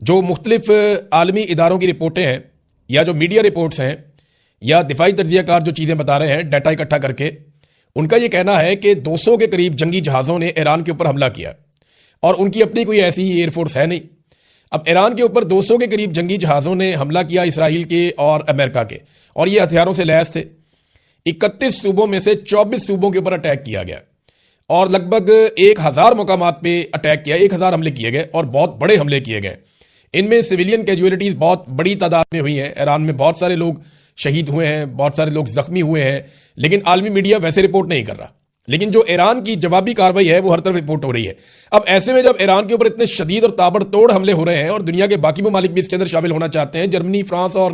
جو مختلف عالمی اداروں کی رپورٹیں ہیں یا جو میڈیا رپورٹس ہیں یا دفاعی تجزیہ کار جو چیزیں بتا رہے ہیں ڈیٹا اکٹھا کر کے، ان کا یہ کہنا ہے کہ 200 کے قریب جنگی جہازوں نے ایران کے اوپر حملہ کیا، اور ان کی اپنی کوئی ایسی ایئر فورس ہے نہیں۔ اب ایران کے اوپر 200 کے قریب جنگی جہازوں نے حملہ کیا، اسرائیل کے اور امریکہ کے، اور یہ ہتھیاروں سے لیس تھے۔ 31 صوبوں میں سے 24 صوبوں کے اوپر اٹیک کیا گیا، اور لگ بھگ 1000 مقامات پہ اٹیک کیا، 1000 حملے کیے گئے، اور بہت بڑے حملے کیے گئے۔ ان میں سویلین کیجویلٹیز بہت بڑی تعداد میں ہوئی ہیں، ایران میں بہت سارے لوگ شہید ہوئے ہیں، بہت سارے لوگ زخمی ہوئے ہیں، لیکن عالمی میڈیا ویسے رپورٹ نہیں کر رہا۔ لیکن جو ایران کی جوابی کارروائی ہے وہ ہر طرف رپورٹ ہو رہی ہے۔ اب ایسے میں جب ایران کے اوپر اتنے شدید اور تابڑ توڑ حملے ہو رہے ہیں، اور دنیا کے باقی ممالک بھی اس کے اندر شامل ہونا چاہتے ہیں، جرمنی، فرانس اور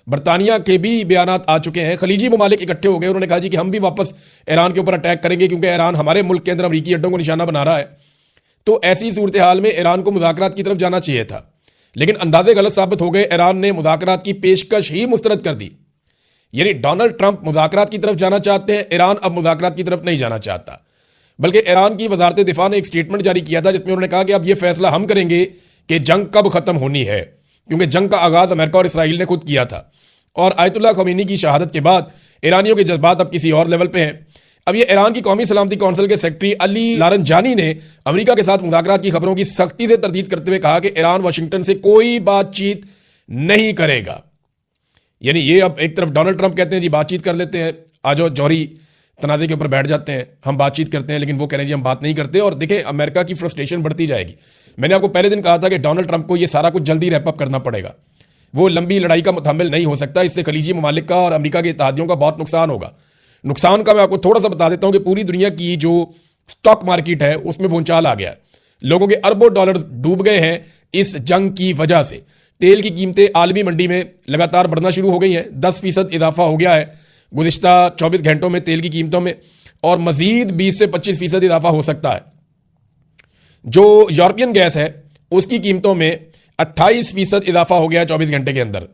برطانیہ کے بھی بیانات آ چکے ہیں، خلیجی ممالک اکٹھے ہو گئے، انہوں نے کہا جی کہ ہم بھی واپس ایران کے اوپر اٹیک کریں گے کیونکہ ایران ہمارے ملک کے اندر امریکی اڈوں کو نشانہ بنا رہا ہے۔ تو ایسی صورتحال میں ایران کو مذاکرات کی طرف جانا چاہیے تھا، لیکن اندازے غلط ثابت ہو گئے۔ ایران نے مذاکرات کی پیشکش ہی مسترد کر دی، یعنی ڈونلڈ ٹرمپ مذاکرات کی طرف جانا چاہتے ہیں، ایران اب مذاکرات کی طرف نہیں جانا چاہتا۔ بلکہ ایران کی وزارت دفاع نے ایک سٹیٹمنٹ جاری کیا تھا جس میں انہوں نے کہا کہ اب یہ فیصلہ ہم کریں گے کہ جنگ کب ختم ہونی ہے، کیونکہ جنگ کا آغاز امریکہ اور اسرائیل نے خود کیا تھا۔ اور آیت اللہ خمینی کی شہادت کے بعد ایرانیوں کے جذبات اب کسی اور لیول پہ ہیں۔ اب یہ ایران کی قومی سلامتی کونسل کے سیکرٹری علی لارنجانی نے امریکہ کے ساتھ مذاکرات کی خبروں کی سختی سے تردید کرتے ہوئے کہا کہ ایران واشنگٹن سے کوئی بات چیت نہیں کرے گا۔ یعنی یہ اب ایک طرف ڈونلڈ ٹرمپ کہتے ہیں جی بات چیت کر لیتے ہیں، آجو جوہری تنازع کے اوپر بیٹھ جاتے ہیں، ہم بات چیت کرتے ہیں، لیکن وہ کہہ رہے ہیں جی ہم بات نہیں کرتے۔ اور دیکھیں امریکہ کی فرسٹریشن بڑھتی جائے گی۔ میں نے آپ کو پہلے دن کہا تھا کہ ڈونلڈ ٹرمپ کو یہ سارا کچھ جلدی ریپ اپ کرنا پڑے گا، وہ لمبی لڑائی کا متحمل نہیں ہو سکتا، اس سے خلیجی ممالک کا اور امریکہ کے اتحادیوں کا بہت نقصان ہوگا۔ نقصان کا میں آپ کو تھوڑا سا بتا دیتا ہوں کہ پوری دنیا کی جو سٹاک مارکیٹ ہے اس میں بھونچال آ گیا ہے، لوگوں کے اربوں ڈالر ڈوب گئے ہیں اس جنگ کی وجہ سے۔ تیل کی قیمتیں عالمی منڈی میں لگاتار بڑھنا شروع ہو گئی ہیں، 10% اضافہ ہو گیا ہے گزشتہ 24 گھنٹوں میں تیل کی قیمتوں میں، اور مزید 20 سے 25% اضافہ ہو سکتا ہے۔ جو یورپین گیس ہے اس کی قیمتوں میں 28% اضافہ ہو گیا 24 گھنٹے کے اندر،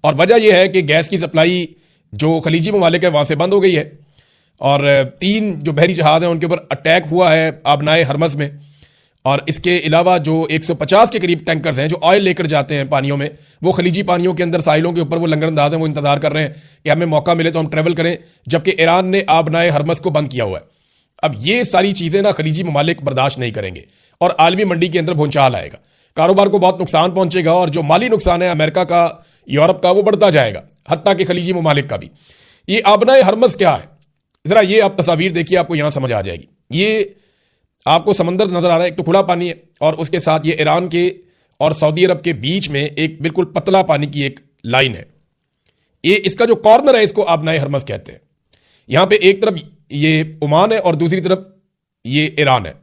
اور وجہ یہ ہے کہ گیس کی سپلائی جو خلیجی ممالک ہے وہاں سے بند ہو گئی ہے، اور 3 جو بحری جہاز ہیں ان کے اوپر اٹیک ہوا ہے آبنائے ہرمز میں، اور اس کے علاوہ جو 150 کے قریب ٹینکرز ہیں جو آئل لے کر جاتے ہیں پانیوں میں، وہ خلیجی پانیوں کے اندر ساحلوں کے اوپر وہ لنگر انداز ہیں، وہ انتظار کر رہے ہیں کہ ہمیں موقع ملے تو ہم ٹریول کریں، جبکہ ایران نے آبنائے ہرمز کو بند کیا ہوا ہے۔ اب یہ ساری چیزیں نا خلیجی ممالک برداشت نہیں کریں گے، اور عالمی منڈی کے اندر بھونچال آئے گا، کاروبار کو بہت نقصان پہنچے گا، اور جو مالی نقصان ہے امریکہ کا، یورپ کا، وہ بڑھتا جائے گا، حتیٰ کہ خلیجی ممالک کا بھی۔ یہ آبنائے ہرمز کیا ہے، ذرا یہ آپ تصاویر دیکھیے، آپ کو یہاں سمجھ آ جائے گی۔ یہ آپ کو سمندر نظر آ رہا ہے، ایک تو کھلا پانی ہے، اور اس کے ساتھ یہ ایران کے اور سعودی عرب کے بیچ میں ایک بالکل پتلا پانی کی ایک لائن ہے۔ یہ اس کا جو کارنر ہے اس کو آبنائے ہرمز کہتے ہیں۔ یہاں پہ ایک طرف یہ عمان ہے اور دوسری طرف یہ ایران ہے،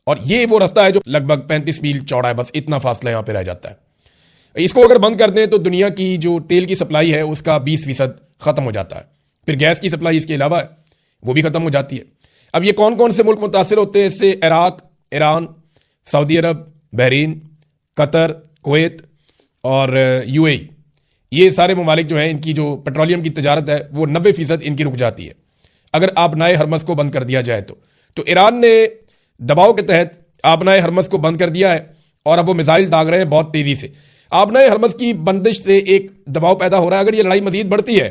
اور یہ وہ رستہ ہے جو لگ بھگ 35 میل چوڑا ہے، بس اتنا فاصلہ یہاں پہ رہ جاتا ہے۔ اس کو اگر بند کر دیں تو دنیا کی جو تیل کی سپلائی ہے اس کا 20% ختم ہو جاتا ہے، پھر گیس کی سپلائی اس کے علاوہ ہے وہ بھی ختم ہو جاتی ہے۔ اب یہ کون کون سے ملک متاثر ہوتے ہیں اس سے؟ عراق، ایران، سعودی عرب، بحرین، قطر، کویت اور UAE، یہ سارے ممالک جو ہیں ان کی جو پیٹرولیم کی تجارت ہے وہ 90% ان کی رک جاتی ہے اگر آبنائے ہرمز کو بند کر دیا جائے تو ایران نے دباؤ کے تحت آبنائے ہرمز کو بند کر دیا ہے، اور اب وہ میزائل داغ رہے ہیں بہت تیزی سے۔ آبنائے ہرمز کی بندش سے ایک دباؤ پیدا ہو رہا ہے، اگر یہ لڑائی مزید بڑھتی ہے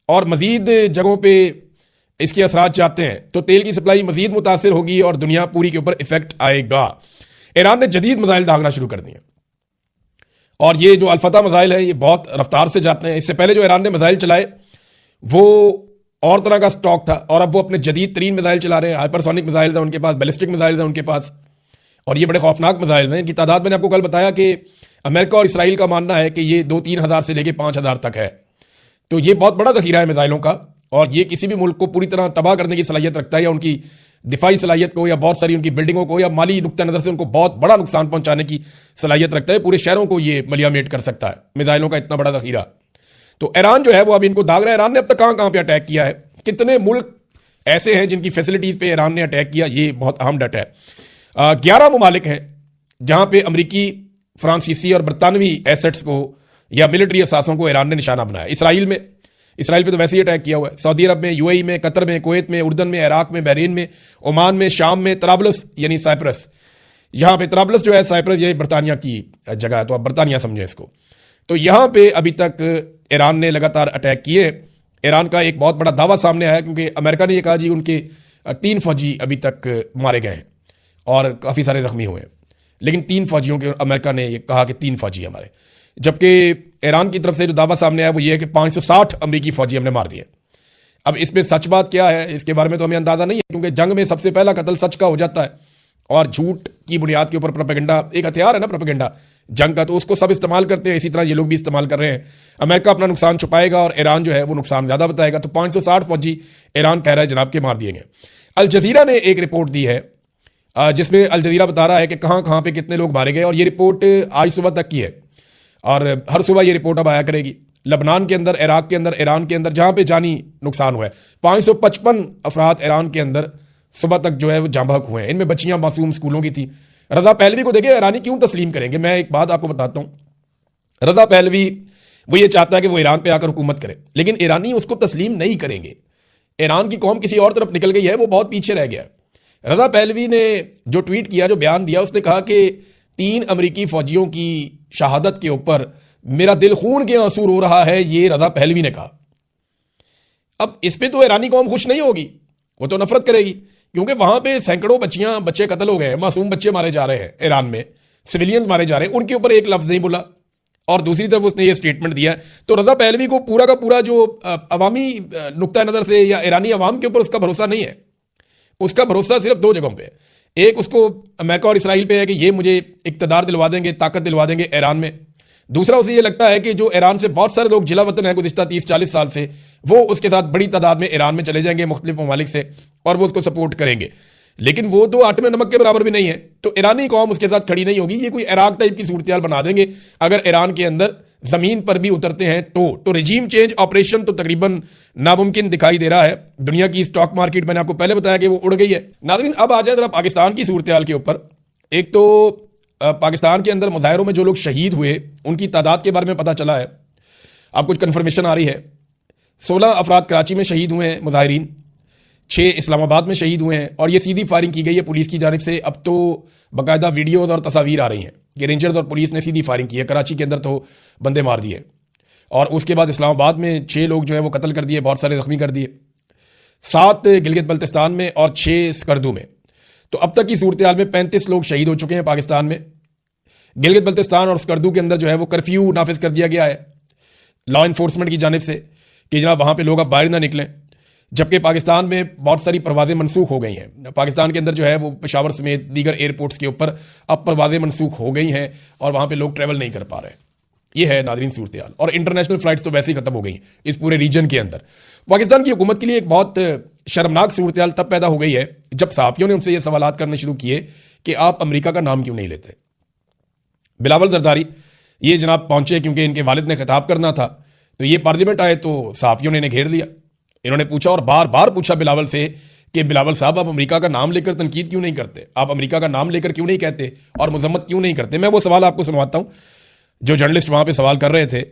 اور مزید جگہوں پہ اس کے اثرات جاتے ہیں تو تیل کی سپلائی مزید متاثر ہوگی اور دنیا پوری کے اوپر ایفیکٹ آئے گا۔ ایران نے جدید میزائل داغنا شروع کر دیے، اور یہ جو الفتح میزائل ہیں یہ بہت رفتار سے جاتے ہیں۔ اس سے پہلے جو ایران نے میزائل چلائے وہ اور طرح کا سٹاک تھا، اور اب وہ اپنے جدید ترین میزائل چلا رہے ہیں، ہائپرسونک میزائل ہیں ان کے پاس، بیلسٹک میزائل ہیں ان کے پاس، اور یہ بڑے خوفناک میزائل ہیں۔ ان کی تعداد میں نے آپ کو کل بتایا کہ امریکہ اور اسرائیل کا ماننا ہے کہ یہ 2-3 ہزار سے لے کے 5 ہزار تک ہے، تو یہ بہت بڑا ذخیرہ ہے میزائلوں کا، اور یہ کسی بھی ملک کو پوری طرح تباہ کرنے کی صلاحیت رکھتا ہے، یا ان کی دفاعی صلاحیت کو، یا بہت ساری ان کی بلڈنگوں کو، یا مالی نقطہ نظر سے ان کو بہت بڑا نقصان پہنچانے کی صلاحیت رکھتا ہے۔ پورے شہروں کو یہ ملیامیٹ کر سکتا ہے میزائلوں کا اتنا بڑا ذخیرہ۔ تو ایران جو ہے وہ اب ان کو داغ رہا ہے۔ ایران نے اب تک کہاں کہاں پہ اٹیک کیا ہے، کتنے ملک ایسے ہیں جن کی فیسلٹیز پہ ایران نے اٹیک کیا، یہ بہت اہم ڈیٹا ہے۔ 11 ممالک ہیں جہاں پہ امریکی، فرانسیسی اور برطانوی ایسٹس کو یا ملٹری اثاثوں کو ایران نے نشانہ بنایا۔ اسرائیل پہ تو ویسے ہی اٹیک کیا ہوا ہے، سعودی عرب میں، UAE میں، قطر میں، کویت میں، اردن میں، عراق میں، بحرین میں، عمان میں، شام میں، طرابلس یعنی سائپرس، یہاں پہ طرابلس جو ہے سائپرس یہ برطانیہ کی جگہ ہے، تو آپ برطانیہ سمجھیں اس کو. تو یہاں پہ ابھی تک ایران نے لگاتار اٹیک کیے. ایران کا ایک بہت بڑا دعویٰ سامنے آیا کیونکہ امریکہ نے یہ کہا جی ان کے 3 فوجی ابھی تک مارے گئے ہیں اور کافی سارے زخمی ہوئے ہیں. لیکن 3 فوجیوں کے امریکہ نے یہ کہا کہ 3 فوجی ہمارے، جبکہ ایران کی طرف سے جو دعویٰ سامنے آیا وہ یہ ہے کہ 560 امریکی فوجی ہم نے مار دیے. اب اس میں سچ بات کیا ہے اس کے بارے میں تو ہمیں اندازہ نہیں ہے، کیونکہ جنگ میں سب سے پہلا قتل سچ کا ہو جاتا ہے، اور جھوٹ کی بنیاد کے اوپر پروپیگنڈا ایک ہتھیار ہے نا، پروپیگنڈا جنگ کا، تو اس کو سب استعمال کرتے ہیں. اسی طرح یہ لوگ بھی استعمال کر رہے ہیں. امریکہ اپنا نقصان چھپائے گا اور ایران جو ہے وہ نقصان زیادہ بتائے گا. تو 560 فوجی ایران کہہ رہا ہے جناب کے مار دیے گئے. الجزیرہ نے ایک رپورٹ دی ہے جس میں الجزیرہ بتا رہا ہے کہ کہاں کہاں پہ کتنے لوگ مارے گئے، اور یہ رپورٹ آج صبح تک کی ہے اور ہر صبح یہ رپورٹ اب آیا کرے گی. لبنان کے اندر، عراق کے اندر، ایران کے اندر جہاں پہ جانی نقصان ہوا ہے، 555 افراد ایران کے اندر صبح تک جو ہے وہ جاں بحق ہوئے ہیں. ان میں بچیاں معصوم اسکولوں کی تھیں. رضا پہلوی کو دیکھیں ایرانی کیوں تسلیم کریں گے. میں ایک بات آپ کو بتاتا ہوں، رضا پہلوی وہ یہ چاہتا ہے کہ وہ ایران پہ آ کر حکومت کرے، لیکن ایرانی اس کو تسلیم نہیں کریں گے. ایران کی قوم کسی اور طرف نکل گئی ہے، وہ بہت پیچھے رہ گیا. رضا پہلوی نے جو ٹویٹ کیا، جو بیان دیا، اس نے کہا کہ 3 امریکی فوجیوں کی شہادت کے اوپر میرا دل خون کے آنسو رو رہا ہے، یہ رضا پہلوی نے کہا. اب اس پہ تو ایرانی قوم خوش نہیں ہوگی، وہ تو نفرت کرے گی، کیونکہ وہاں پہ سینکڑوں بچے قتل ہو گئے ہیں، معصوم بچے مارے جا رہے ہیں ایران میں، سویلینز مارے جا رہے ہیں، ان کے اوپر ایک لفظ نہیں بولا. اور دوسری طرف اس نے یہ سٹیٹمنٹ دیا ہے. تو رضا پہلوی کو پورا کا پورا جو عوامی نقطہ نظر سے یا ایرانی عوام کے اوپر اس کا بھروسہ نہیں ہے. اس کا بھروسہ صرف 2 جگہوں پہ ہے. ایک اس کو امریکہ اور اسرائیل پہ ہے کہ یہ مجھے اقتدار دلوا دیں گے، طاقت دلوا دیں گے ایران میں. دوسرا اسے یہ لگتا ہے کہ جو ایران سے بہت سارے لوگ جلا وطن ہیں گزشتہ 30-40 سال سے، وہ اس کے ساتھ بڑی تعداد میں ایران میں چلے جائیں گے مختلف ممالک سے، اور وہ اس کو سپورٹ کریں گے. لیکن وہ تو آٹے میں نمک کے برابر بھی نہیں ہے، تو ایرانی قوم اس کے ساتھ کھڑی نہیں ہوگی. یہ کوئی عراق ٹائپ کی صورتحال بنا دیں گے اگر ایران کے اندر زمین پر بھی اترتے ہیں تو رجیم چینج آپریشن تو تقریباً ناممکن دکھائی دے رہا ہے. دنیا کی اسٹاک مارکیٹ میں نے آپ کو پہلے بتایا کہ وہ اڑ گئی ہے. ناظرین اب آ جائیں ذرا پاکستان کی صورتحال کے اوپر. ایک تو پاکستان کے اندر مظاہروں میں جو لوگ شہید ہوئے ان کی تعداد کے بارے میں پتہ چلا ہے. اب کچھ کنفرمیشن آ رہی ہے. 16 افراد کراچی میں شہید ہوئے ہیں مظاہرین، 6 اسلام آباد میں شہید ہوئے ہیں، اور یہ سیدھی فائرنگ کی گئی ہے پولیس کی جانب سے. اب تو باقاعدہ ویڈیوز اور تصاویر آ رہی ہیں کہ رینجرز اور پولیس نے سیدھی فائرنگ کی ہے. کراچی کے اندر تو بندے مار دیے، اور اس کے بعد اسلام آباد میں 6 لوگ جو ہے وہ قتل کر دیے، بہت سارے زخمی کر دیے. 7 گلگت بلتستان میں اور 6 سکردو میں. تو اب تک کی صورتحال میں 35 لوگ شہید ہو چکے ہیں پاکستان میں. گلگت بلتستان اور سکردو کے اندر جو ہے وہ کرفیو نافذ کر دیا گیا ہے لا انفورسمنٹ کی جانب سے کہ جناب وہاں پہ لوگ اب باہر نہ نکلیں. جبکہ پاکستان میں بہت ساری پروازیں منسوخ ہو گئی ہیں. پاکستان کے اندر جو ہے وہ پشاور سمیت دیگر ایئرپورٹس کے اوپر اب پروازیں منسوخ ہو گئی ہیں اور وہاں پہ لوگ ٹریول نہیں کر پا رہے ہیں. یہ ہے ناظرین صورتحال. اور انٹرنیشنل فلائٹس تو ویسے ہی ختم ہو گئی ہیں اس پورے ریجن کے اندر. پاکستان کی حکومت کے لیے ایک بہت شرمناک صورتحال تب پیدا ہو گئی ہے جب صحافیوں نے ان سے یہ سوالات کرنے شروع کیے کہ آپ امریکہ کا نام کیوں نہیں لیتے. بلاول زرداری یہ جناب پہنچے کیونکہ ان کے والد نے خطاب کرنا تھا، تو یہ پارلیمنٹ آئے تو صحافیوں نے انہیں گھیر لیا. انہوں نے پوچھا اور بار بار پوچھا بلاول سے کہ بلاول صاحب آپ امریکہ کا نام لے کر تنقید کیوں نہیں کرتے، آپ امریکہ کا نام لے کر کیوں نہیں کہتے اور مذمت کیوں نہیں کرتے. میں وہ سوال آپ کو سنواتا ہوں جو جرنلسٹ وہاں پہ سوال کر رہے تھے،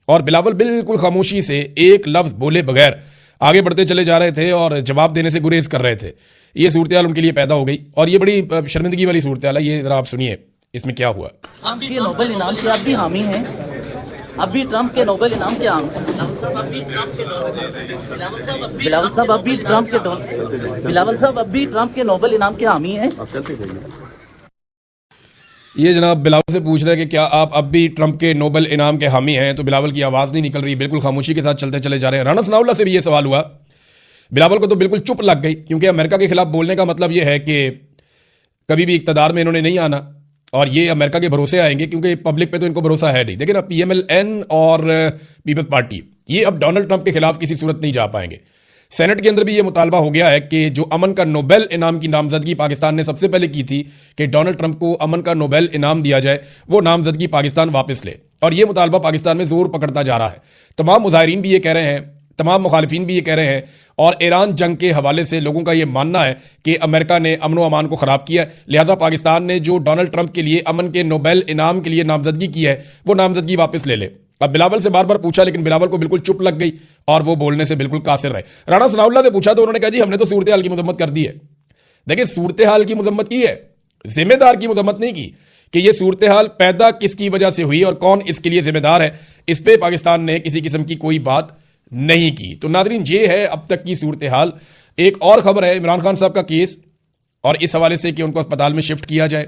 اور بلاول بالکل خاموشی سے ایک لفظ بولے بغیر آگے بڑھتے چلے جا رہے تھے اور جواب دینے سے گریز کر رہے تھے. یہ صورتحال ان کے لیے پیدا ہو گئی اور یہ بڑی شرمندگی والی صورتحال ہے. یہ ذرا آپ سنیے اس میں کیا ہوا. آپ کے نوبل انعام کے آپ بھی حامی ہیں، اب بھی ٹرمپ کے نوبل انعام کے عام ہیں. بلاول صاحب اب بھی ٹرمپ کے نوبل انعام کے حامی ہیں. یہ جناب بلاول سے پوچھ رہے ہیں کہ کیا آپ اب بھی ٹرمپ کے نوبل انعام کے حامی ہیں، تو بلاول کی آواز نہیں نکل رہی، بالکل خاموشی کے ساتھ چلتے چلے جا رہے ہیں. رانا ثناء اللہ سے بھی یہ سوال ہوا. بلاول کو تو بالکل چپ لگ گئی، کیونکہ امریکہ کے خلاف بولنے کا مطلب یہ ہے کہ کبھی بھی اقتدار میں انہوں نے نہیں آنا اور یہ امریکہ کے بھروسے آئیں گے، کیونکہ پبلک پہ تو ان کو بھروسہ ہے نہیں. دیکھیں نا PMLN اور پیپلز پارٹی یہ اب ڈونلڈ ٹرمپ کے خلاف کسی صورت نہیں جا پائیں گے. سینٹ کے اندر بھی یہ مطالبہ ہو گیا ہے کہ جو امن کا نوبل انعام کی نامزدگی پاکستان نے سب سے پہلے کی تھی کہ ڈونلڈ ٹرمپ کو امن کا نوبل انعام دیا جائے، وہ نامزدگی پاکستان واپس لے. اور یہ مطالبہ پاکستان میں زور پکڑتا جا رہا ہے. تمام مظاہرین بھی یہ کہہ رہے ہیں، تمام مخالفین بھی یہ کہہ رہے ہیں، اور ایران جنگ کے حوالے سے لوگوں کا یہ ماننا ہے کہ امریکہ نے امن و امان کو خراب کیا ہے، لہذا پاکستان نے جو ڈونلڈ ٹرمپ کے لیے امن کے نوبل انعام کے لیے نامزدگی کی ہے وہ نامزدگی واپس لے لے. اب بلاول سے بار بار پوچھا لیکن بلاول کو بالکل چپ لگ گئی اور وہ بولنے سے بالکل قاصر رہے. رانا ثناء اللہ سے پوچھا تو انہوں نے کہا جی ہم نے تو صورتحال کی مذمت کر دی ہے. دیکھیں صورتحال کی مذمت کی ہے ذمہ دار کی مذمت نہیں کی کہ یہ صورتحال پیدا کس کی وجہ سے ہوئی اور کون اس کے لیے ذمہ دار ہے، اس پہ پاکستان نے کسی قسم کی کوئی بات نہیں کی. تو ناظرین یہ ہے اب تک کی صورتحال. ایک اور خبر ہے عمران خان صاحب کا کیس، اور اس حوالے سے کہ ان کو اسپتال میں شفٹ کیا جائے،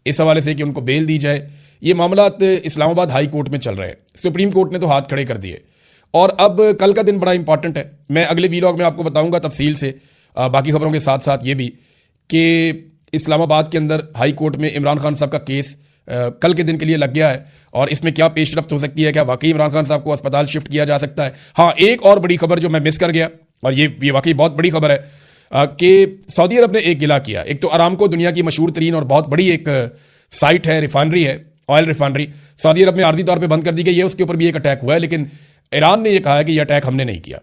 اس حوالے سے کہ ان کو بیل دی جائے. یہ معاملات اسلام آباد ہائی کورٹ میں چل رہے ہیں. سپریم کورٹ نے تو ہاتھ کھڑے کر دیے. اور اب کل کا دن بڑا امپورٹنٹ ہے. میں اگلے ویلاگ میں آپ کو بتاؤں گا تفصیل سے، باقی خبروں کے ساتھ ساتھ یہ بھی کہ اسلام آباد کے اندر ہائی کورٹ میں عمران خان صاحب کا کیس کل کے دن کے لیے لگ گیا ہے، اور اس میں کیا پیش رفت ہو سکتی ہے، کیا واقعی عمران خان صاحب کو اسپتال شفٹ کیا جا سکتا ہے. ہاں، ایک اور بڑی خبر جو میں مس کر گیا، اور یہ واقعی بہت بڑی خبر ہے کہ سعودی عرب نے ایک گلہ کیا. ایک تو ارامکو دنیا کی مشہور ترین اور بہت بڑی ایک سائٹ ہے، ریفائنری ہے، آئل ریفائنری، سعودی عرب میں عارضی طور پہ بند کر دی گئی ہے. اس کے اوپر بھی ایک اٹیک ہوا ہے، لیکن ایران نے یہ کہا ہے کہ یہ اٹیک ہم نے نہیں کیا.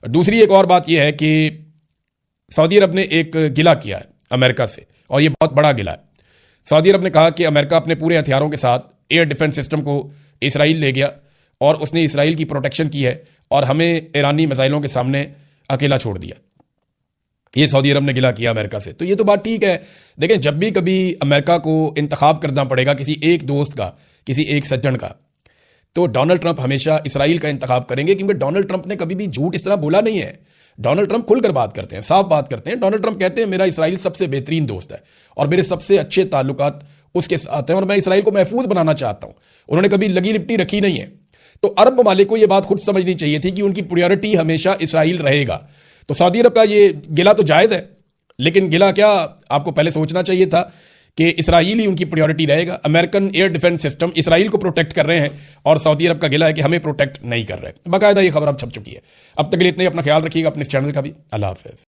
دوسری ایک اور بات یہ ہے کہ سعودی عرب نے ایک گلہ کیا ہے امریکہ سے، اور یہ بہت بڑا گلہ ہے. سعودی عرب نے کہا کہ امریکہ اپنے پورے ہتھیاروں کے ساتھ ایئر ڈیفنس سسٹم کو اسرائیل لے گیا، اور اس نے اسرائیل کی پروٹیکشن کی ہے، اور ہمیں ایرانی میزائلوں کے سامنے اکیلا چھوڑ دیا. یہ سعودی عرب نے گلہ کیا امریکہ سے. تو یہ تو بات ٹھیک ہے. دیکھیں، جب بھی کبھی امریکہ کو انتخاب کرنا پڑے گا کسی ایک دوست کا، کسی ایک سجن کا، تو ڈونلڈ ٹرمپ ہمیشہ اسرائیل کا انتخاب کریں گے، کیونکہ ڈونلڈ ٹرمپ نے کبھی بھی جھوٹ اس طرح بولا نہیں ہے. ڈونلڈ ٹرمپ کھل کر بات کرتے ہیں، صاف بات کرتے ہیں. ڈونلڈ ٹرمپ کہتے ہیں میرا اسرائیل سب سے بہترین دوست ہے، اور میرے سب سے اچھے تعلقات اس کے ساتھ ہیں، اور میں اسرائیل کو محفوظ بنانا چاہتا ہوں. انہوں نے کبھی لگی لپٹی رکھی نہیں ہے. تو عرب ممالک کو یہ بات خود سمجھنی چاہیے تھی کہ ان کی پریورٹی ہمیشہ اسرائیل رہے گا. تو سعودی عرب کا یہ گلہ تو جائز ہے، لیکن گلہ کیا آپ کو پہلے سوچنا چاہیے تھا کہ اسرائیل ہی ان کی پریورٹی رہے گا. امریکن ایئر ڈیفنس سسٹم اسرائیل کو پروٹیکٹ کر رہے ہیں، اور سعودی عرب کا گلہ ہے کہ ہمیں پروٹیکٹ نہیں کر رہے. باقاعدہ یہ خبر اب چھپ چکی ہے. اب تک کے لیے اتنے، اپنا خیال رکھیے گا، اپنے اس چینل کا بھی. اللہ حافظ.